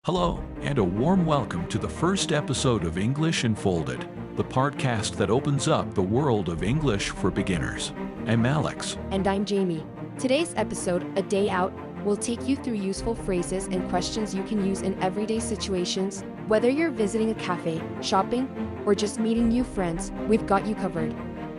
Hello, and a warm welcome to the first episode of English Unfolded, the podcast that opens up the world of English for beginners. I'm Alex. And I'm Jamie. Today's episode, A Day Out, will take you through useful phrases and questions you can use in everyday situations. Whether you're visiting a cafe, shopping, or just meeting new friends, we've got you covered.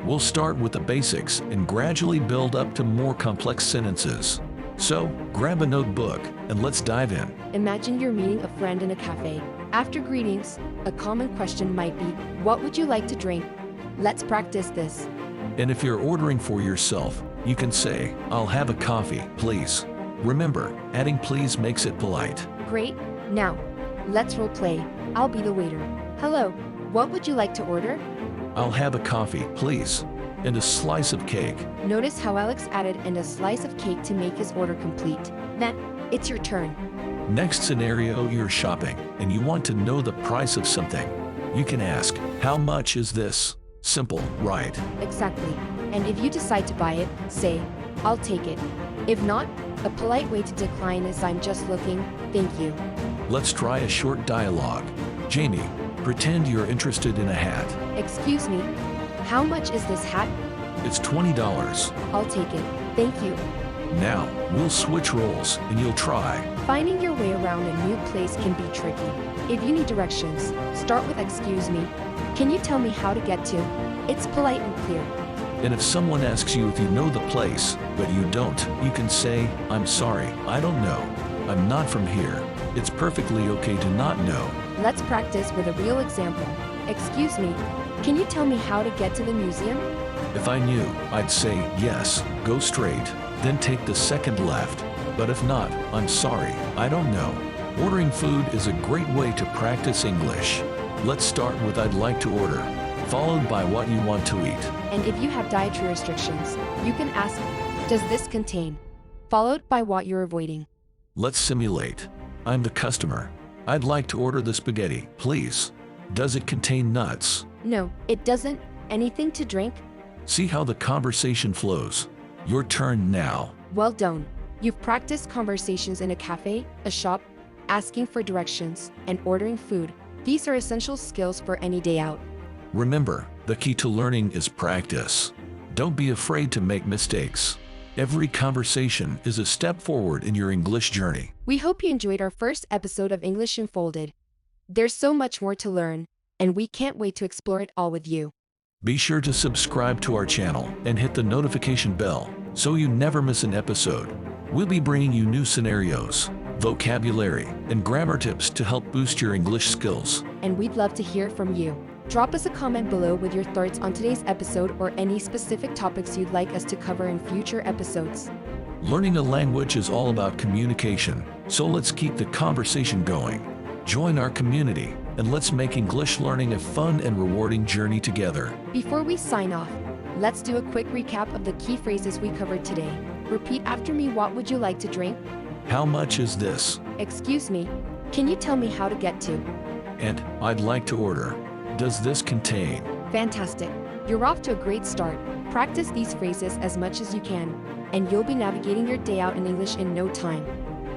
We'll start with the basics and gradually build up to more complex sentences. So, grab a notebook and let's dive in. Imagine you're meeting a friend in a cafe. After greetings, a common question might be, what would you like to drink? Let's practice this. And if you're ordering for yourself, you can say, I'll have a coffee, please. Remember, adding please makes it polite. Great. Now, let's role play. I'll be the waiter. Hello, what would you like to order? I'll have a coffee, please. And a slice of cake. Notice how Alex added "and a slice of cake" to make his order complete. Then, it's your turn. Next scenario, you're shopping and you want to know the price of something. You can ask, how much is this? Simple, right? Exactly. And if you decide to buy it, say, I'll take it. If not, a polite way to decline is I'm just looking, thank you. Let's try a short dialogue. Jamie, pretend you're interested in a hat. Excuse me, how much is this hat? It's $20. I'll take it, thank you. Now, we'll switch roles and you'll try. Finding your way around a new place can be tricky. If you need directions, start with excuse me. Can you tell me how to get to? It's polite and clear. And if someone asks you if you know the place, but you don't, you can say, I'm sorry, I don't know. I'm not from here. It's perfectly okay to not know. Let's practice with a real example. Excuse me, can you tell me how to get to the museum? If I knew, I'd say, yes, go straight, then take the second left. But if not, I'm sorry, I don't know. Ordering food is a great way to practice English. Let's start with I'd like to order, followed by what you want to eat. And if you have dietary restrictions, you can ask, does this contain? Followed by what you're avoiding. Let's simulate. I'm the customer. I'd like to order the spaghetti, please. Does it contain nuts? No, it doesn't. Anything to drink? See how the conversation flows. Your turn now. Well done. You've practiced conversations in a cafe, a shop, asking for directions, and ordering food. These are essential skills for any day out. Remember, the key to learning is practice. Don't be afraid to make mistakes. Every conversation is a step forward in your English journey. We hope you enjoyed our first episode of English Unfolded. There's so much more to learn, and we can't wait to explore it all with you. Be sure to subscribe to our channel and hit the notification bell so you never miss an episode. We'll be bringing you new scenarios, vocabulary, and grammar tips to help boost your English skills. And we'd love to hear from you. Drop us a comment below with your thoughts on today's episode or any specific topics you'd like us to cover in future episodes. Learning a language is all about communication, so let's keep the conversation going. Join our community, and let's make English learning a fun and rewarding journey together. Before we sign off, let's do a quick recap of the key phrases we covered today. Repeat after me, what would you like to drink? How much is this? Excuse me, can you tell me how to get to? And I'd like to order. Does this contain? Fantastic. You're off to a great start. Practice these phrases as much as you can, and you'll be navigating your day out in English in no time.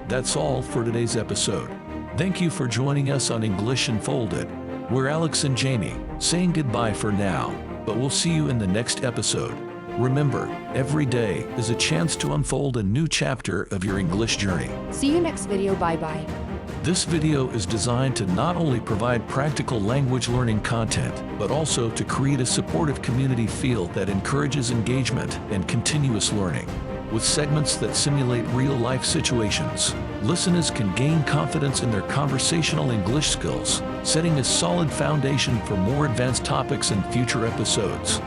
That's all for today's episode. Thank you for joining us on English Unfolded. We're Alex and Jamie, saying goodbye for now, but we'll see you in the next episode. Remember, every day is a chance to unfold a new chapter of your English journey. See you next video. Bye-bye. This video is designed to not only provide practical language learning content, but also to create a supportive community feel that encourages engagement and continuous learning. With segments that simulate real-life situations, listeners can gain confidence in their conversational English skills, setting a solid foundation for more advanced topics in future episodes.